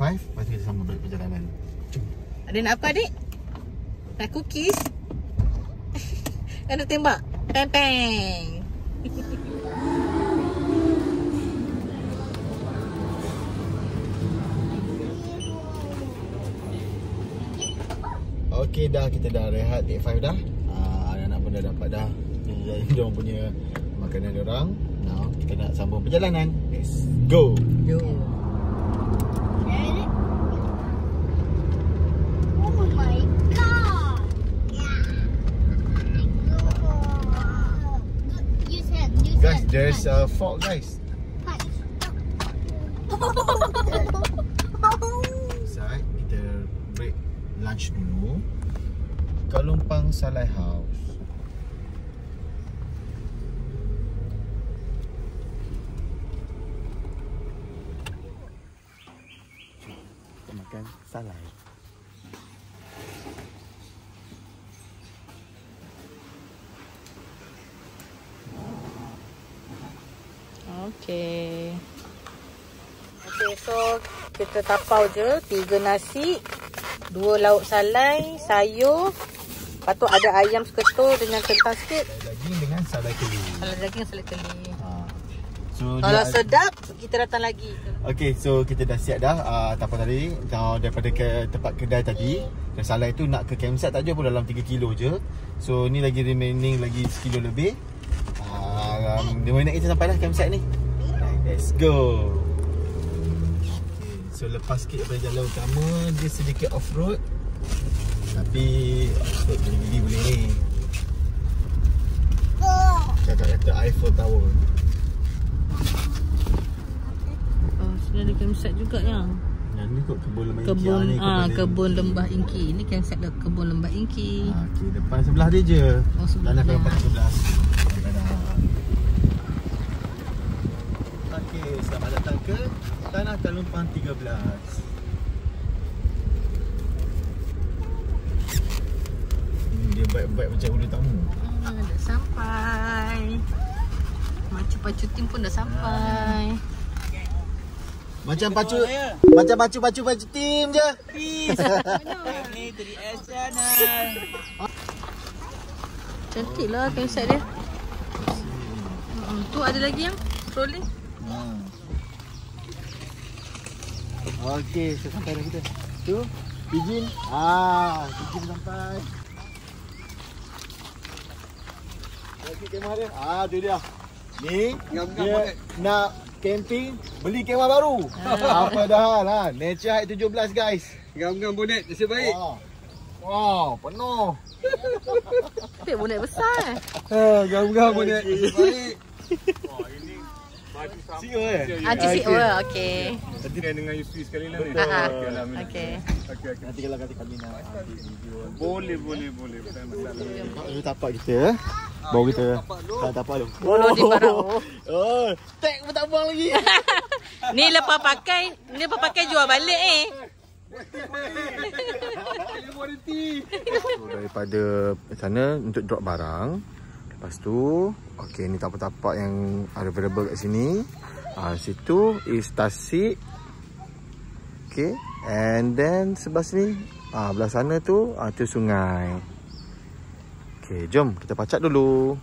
Lepas tu kita sambung balik perjalanan. Jom. Ada nak apa adik? Nak cookies? Nak tembak? Peng peng. Okey dah, kita dah rehat take 5 dah. Anak-anak pun dah dapat dah. Ini dia orang punya makanan dia orang. Now kita nak sambung perjalanan. Let's go. Yo. Guys, there's a fault guys. Saat kita break lunch dulu. Kalumpang Salai House. Kita makan salai. Okey. Okey, so kita tapau je 3 nasi, 2 lauk salai, sayur. Lepas tu ada ayam seketul dengan kentang sikit. Daging dengan salai keli. Kalau daging salai keli. So kalau sedap kita datang lagi. Okey, so kita dah siap dah tapau tadi. Kalau daripada ke tempat kedai tadi, dan salai tu nak ke campsite tak je pun dalam 3 kilo je. So ni lagi remaining lagi 1 kilo lebih. 5 minit kita sampai dah campsite ni. Let's go. Okay, so lepas sikit daripada jalan utama, dia sedikit off-road. Tapi off-road gini-gini boleh ni. Cakap kata Eiffel Tower. Oh, sini ada campsite juga yang. Yang ni kot kebun lembah Ingki. Kebun lembah Ingki. Ini campsite dah kebun lembah Ingki. Okey, depan sebelah dia je. Oh, sebelah. Dan akan 14. Okey, selamat datang ke Tanah Kalumpang 13. Dia baik-baik macam hulu tamu. Dah sampai. Pacu-pacu tim pun dah sampai. Macam pacu tim je. Ni 3S channel. Cantik lah campsite dia. Tu ada lagi yang trolling. Okey, sampai dah kita. Tu, Pijin. Pijin sampai. Lagi kemah dia. Tu dia. Ni dia nak camping, beli kemah baru. Apa dah lah. Nature Hike 17 guys. Gam-gam bonet nasib baik. Wow, penuh. Tapi bonet besar. Gam-gam bonet nasib baik. Wah, ini baju sama. TCO lah, okey. Nanti dengan Yusri sekali lah ni. Okey. Nanti kalau kata kami nak video. Boleh. Bukan masalah. Ini tapak kita. Baru kita tapak dulu. Bolo di parau. Oh, tag pun tak buang lagi. Ni lepas pakai jual balik So, daripada sana untuk drop barang. Lepas tu, okey, ni tapak-tapak yang available kat sini. Situ is tasik. Okey, and then sebelah sini, belah sana tu, tu sungai. Okey, jom kita pacak dulu.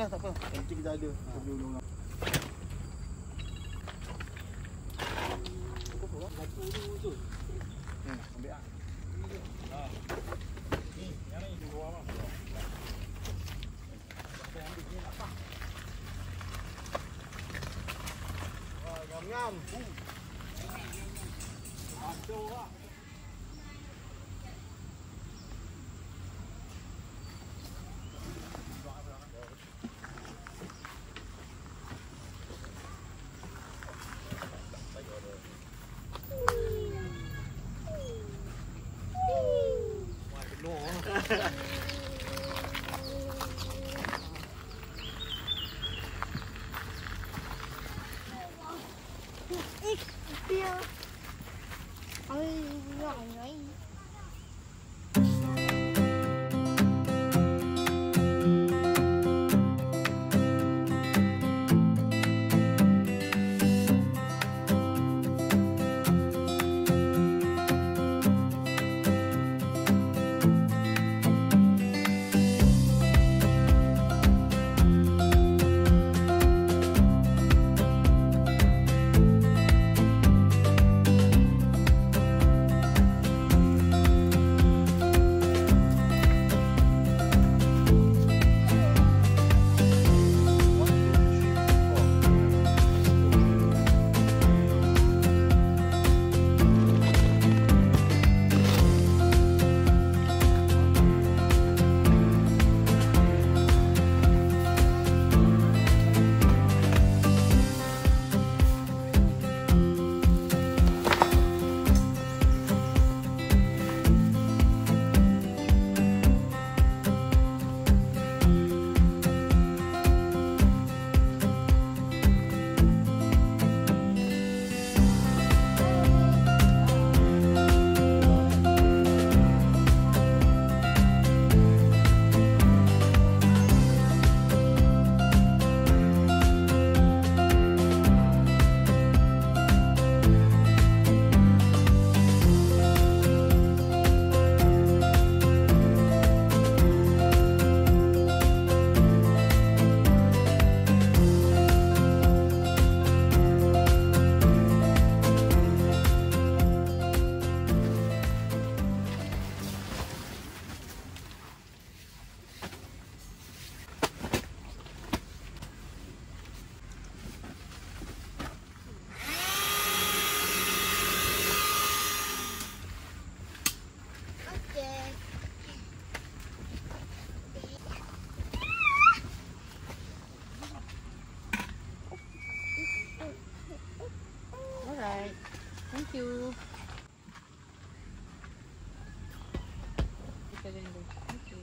Tak apa. Nanti kita ada. Kita ulang. Ambil ah. Ni Alright. Thank you. Thank you.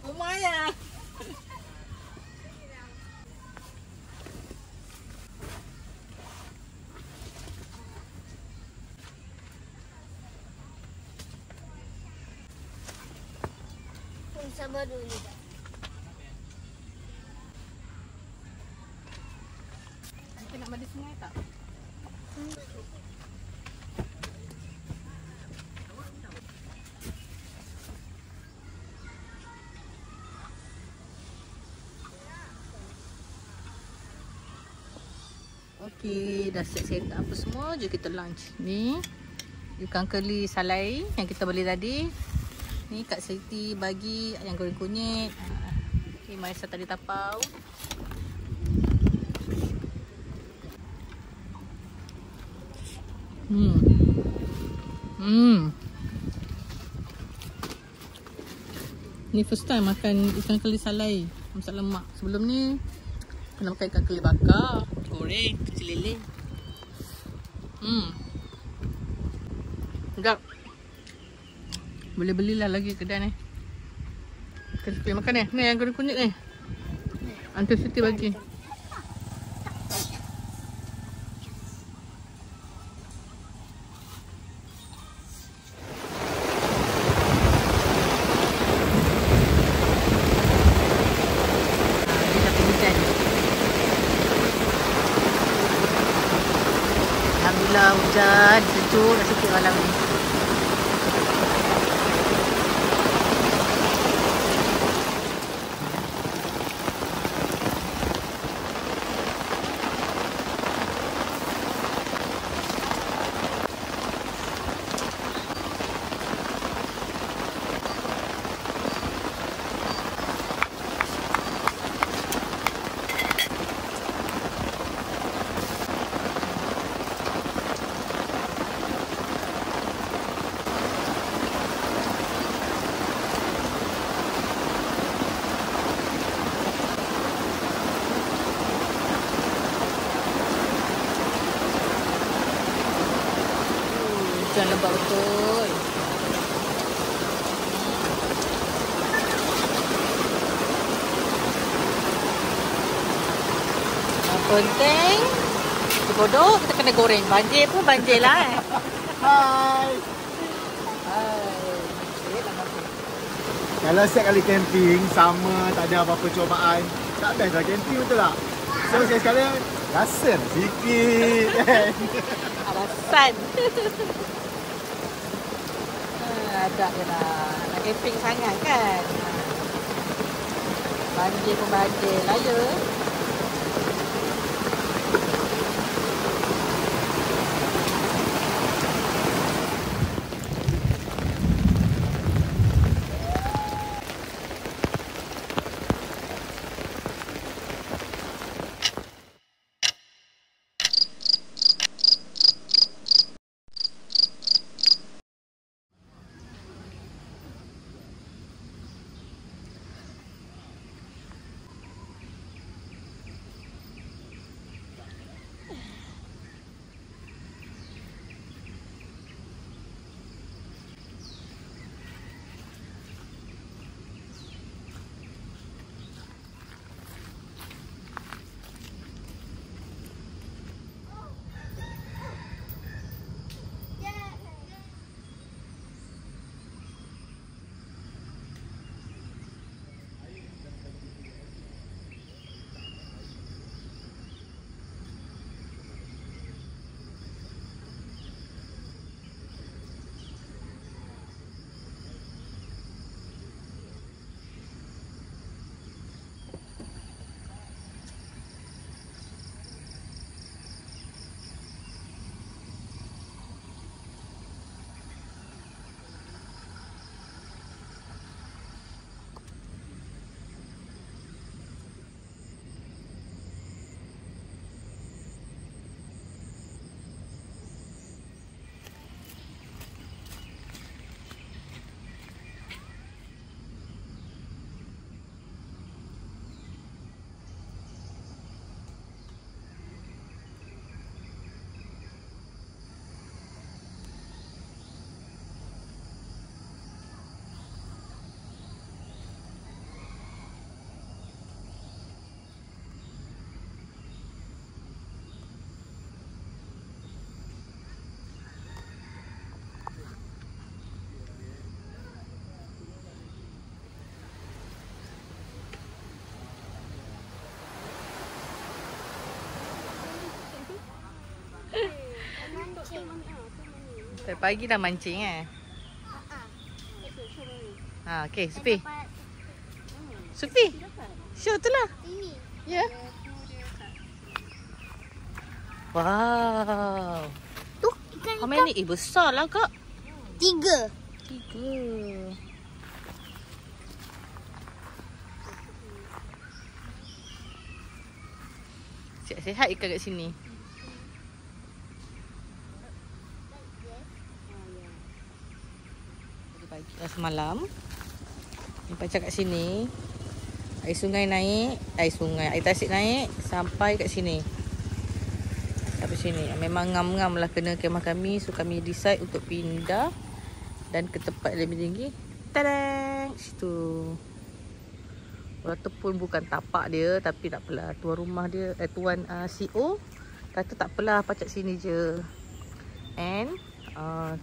Lumayan. Sabar dulu. Kita nak mandi sungai tak? Okey, dah siap-siap apa semua. Jom kita lunch. Ni ikan keli salai yang kita beli tadi. Ni Kak Siti bagi ayam goreng kunyit. Okey, Marissa tadi tapau. Ni first time makan ikan keli salai masak lemak. Sebelum ni Kena makan ikan keli bakar, goreng, kecil lele. Sedap. Boleh belilah lagi kedai ni. Kita pergi makan ni. Ni yang goreng kunyit ni. Aunty Siti bagi. Alhamdulillah hujan, sejuk dah sikit malam ni. Hujan lebat betul. Yang penting kita bodoh, kita kena goreng. Banjir pun banjir lah Hai. Kalau setiap kali camping sama, tak ada apa-apa cubaan, tak best lah camping, betul tak? So sekali rasa sikit kan. Alasan. Ada je lah. Nak camping sangat kan. Banjir pun banjir lah ya. Dari pagi dah mancing okey, Sufi. Sufi. Show tu lah. Ya. Wow. Tu How many? Besar lah kak. 3. 3. Sihat-sihat ikan kat sini. Pagi semalam. Ni pacar kat sini. Air sungai naik, air tasik naik sampai kat sini. Sampai sini. Memang ngam-ngam lah kena kemah kami. So kami decide untuk pindah dan ke tempat lebih tinggi. Tadang! Situ. Walaupun bukan tapak dia, tapi tak apalah. Tuan rumah dia, tuan CEO kata tak apalah, pacak sini je. And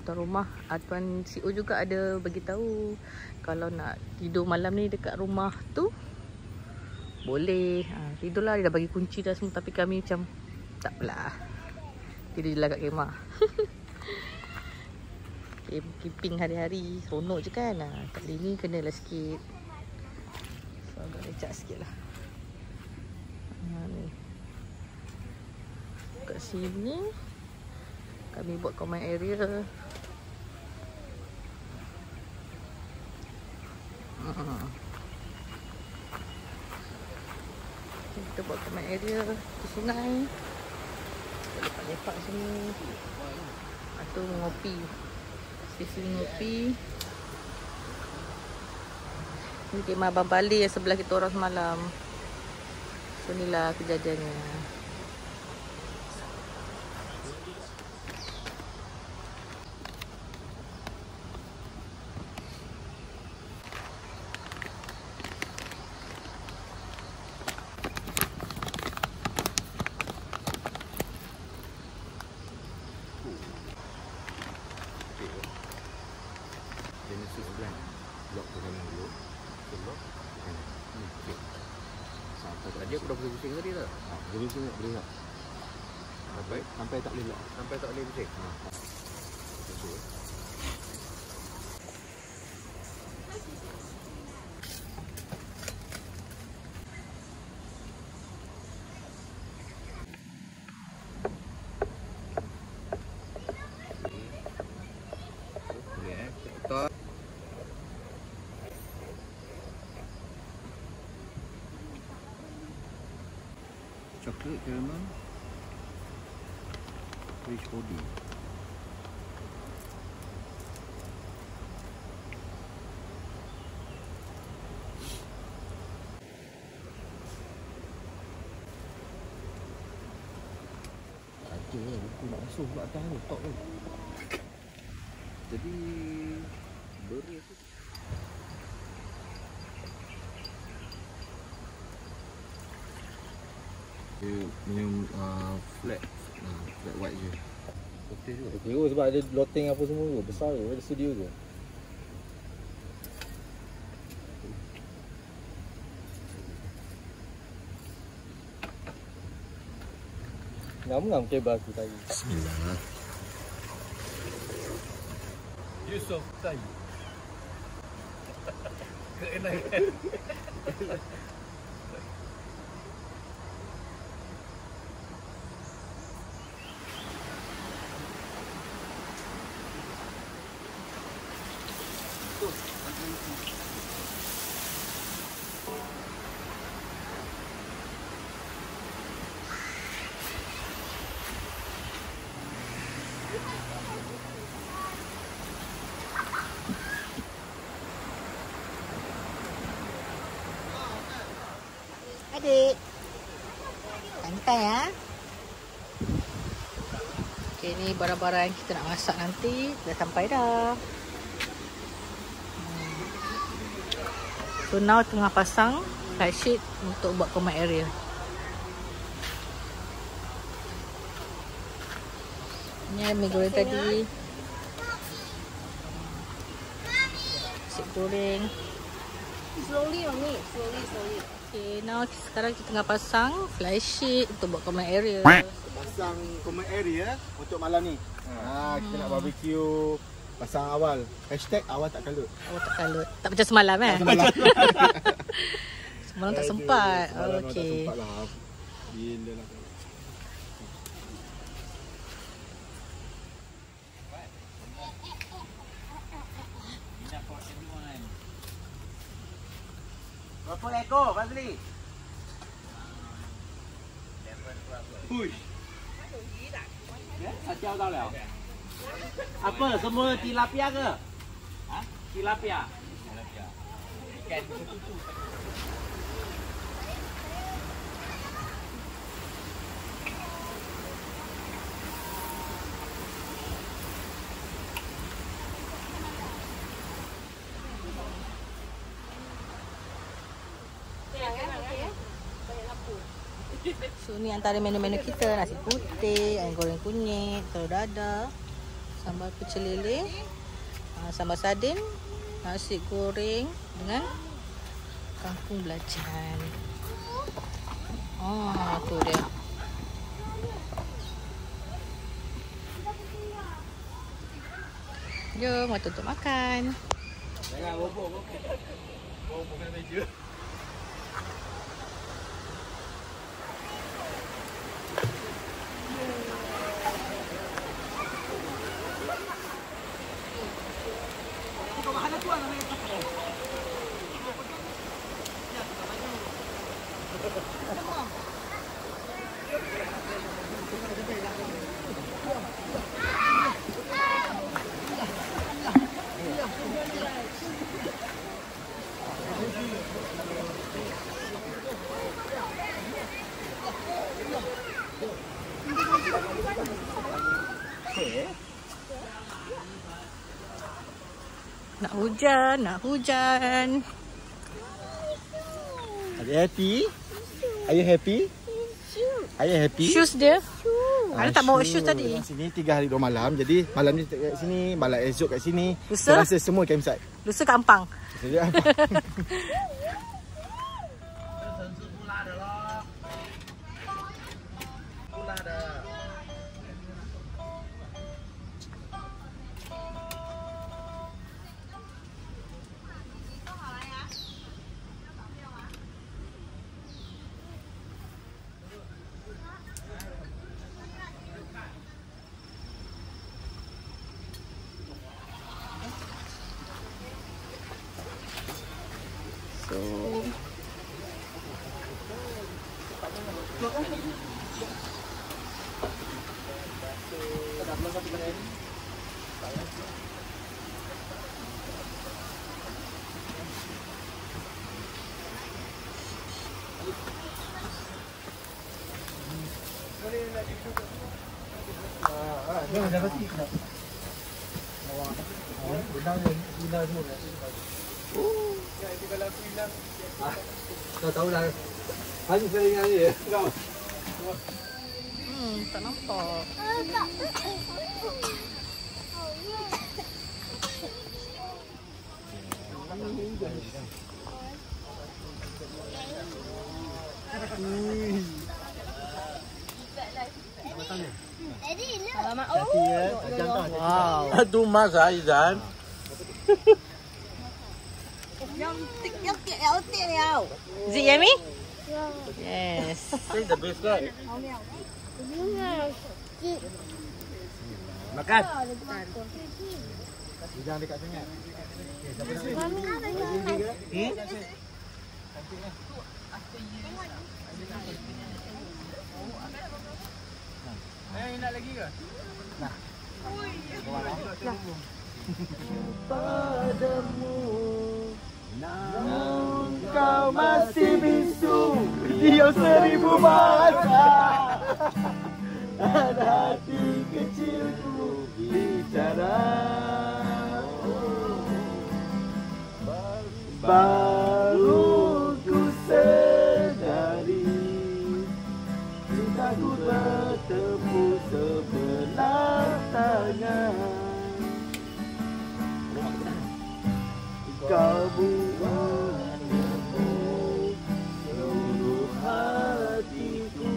tuan rumah, tuan CEO juga ada bagi tahu kalau nak tidur malam ni dekat rumah tu boleh. Tidurlah, dia dah bagi kunci dah semua. Tapi kami macam tak apalah, tidur je lah kat kemah. Camping hari-hari seronok je kan. Kali ni kenalah sikit. So agak lecak sikit lah. Ni. Kat sini kami buat common area. Kita buat common area di sungai. Kita lepak-lepak sini. Atau ngopi. Sesi ngopi. Ni kemah Abang Bali yang sebelah kita orang semalam. So inilah kejadiannya. Genesis brand lock ke dalam dulu, lock okey. Sampai tadi aku dah boleh pusing tadi tak? Boleh pusing tak? Boleh tak? Sampai tak boleh lock. Sampai tak boleh pusing. Chocolate caramel rich body. Ada buku nak masuk kat atas tu, top tu. Jadi beri tu. Dia minum flat white je. Okey juga. Okey sebab ada loteng apa semua tu. Besar tu, ada studio tu. Ngam-ngam kebab tu tadi. Bismillah. Yusof tadi. Keenai. Adik. Santai ya. Okey, ni barang-barang yang kita nak masak nanti dah sampai dah. So now tengah pasang flat sheet untuk buat common area. Ni mi goreng tadi. Nasi goreng. Slowly only, slowly. Okay, now sekarang kita tengah pasang flat sheet untuk buat common area. Pasang common area untuk malam ni. Kita nak barbecue. Pasang awal. Hashtag awal tak kalut. Awak tak kalut. Tak macam semalam eh? Semalam. Semalam tak sempat. Semalam Okey. tak sempat lah. Bila lah. Berapa ekor Fazli? Push. Dah jauh dah lah. Apa? Semua tilapia ke? Tilapia. So ni antara menu-menu kita. Nasi putih, ayam goreng kunyit, telur dadah, sambal pecel lele, sambal sardin, nasi goreng dengan kangkung belacan. Tu dia. Jom, waktu untuk makan. Jangan bobok. Bobok kena meja. Nak hujan. Are you happy? Are you happy? Are you happy? Shoes dia. Ada tak bawa shoes tadi? Sini 3 hari 2 malam. Jadi malam ni kat sini, malam esok kat sini. Lusa? Saya rasa semua campsite. Lusa kat Ampang. Tahu dah. Hanya sering aja. Tak nampak. Alamak. Oh. Wow. Aduh mas Aizan. Is it yummy? Yes. This is the best right? Makan. Jangan dekat sangat. Nak lagi ke? Padamu namun kau masih bisu, dia 1000 bahasa. Dan hati kecilku bicara. Baru ku sedari cintaku bertemu sebelah tangan. Kau buat seluruh hatiku.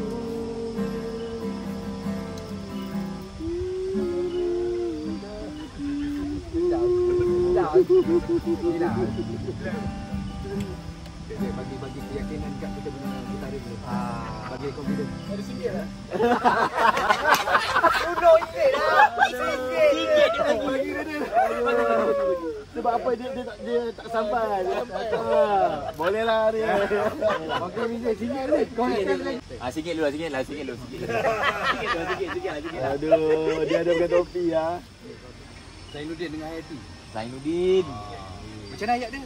Bagi keyakinan kat kita punya gitaris tu. Bagi confidence. Ada sikit lah. Udah sikit dah. Sikit bagi dia. Sebab apa dia tak sampai. Boleh lah dia. Okey Mizi, sikit dulu. Kau nak Sikit dulu, sikit lah. Sikit lah. Aduh, dia ada pakai topi ya. Zainuddin dengan Hayati. Zainuddin. Macam mana ayat dia?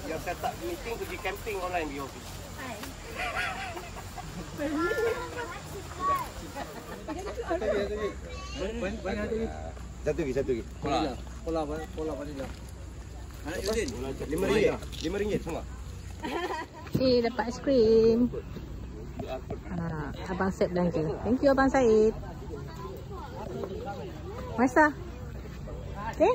Yang set up meeting pergi camping online di office. Satu lagi. Pola vanila. RM5 semua. Dapat aiskrim. Abang Said belanja. Thank you Abang Said. Masa. Okay.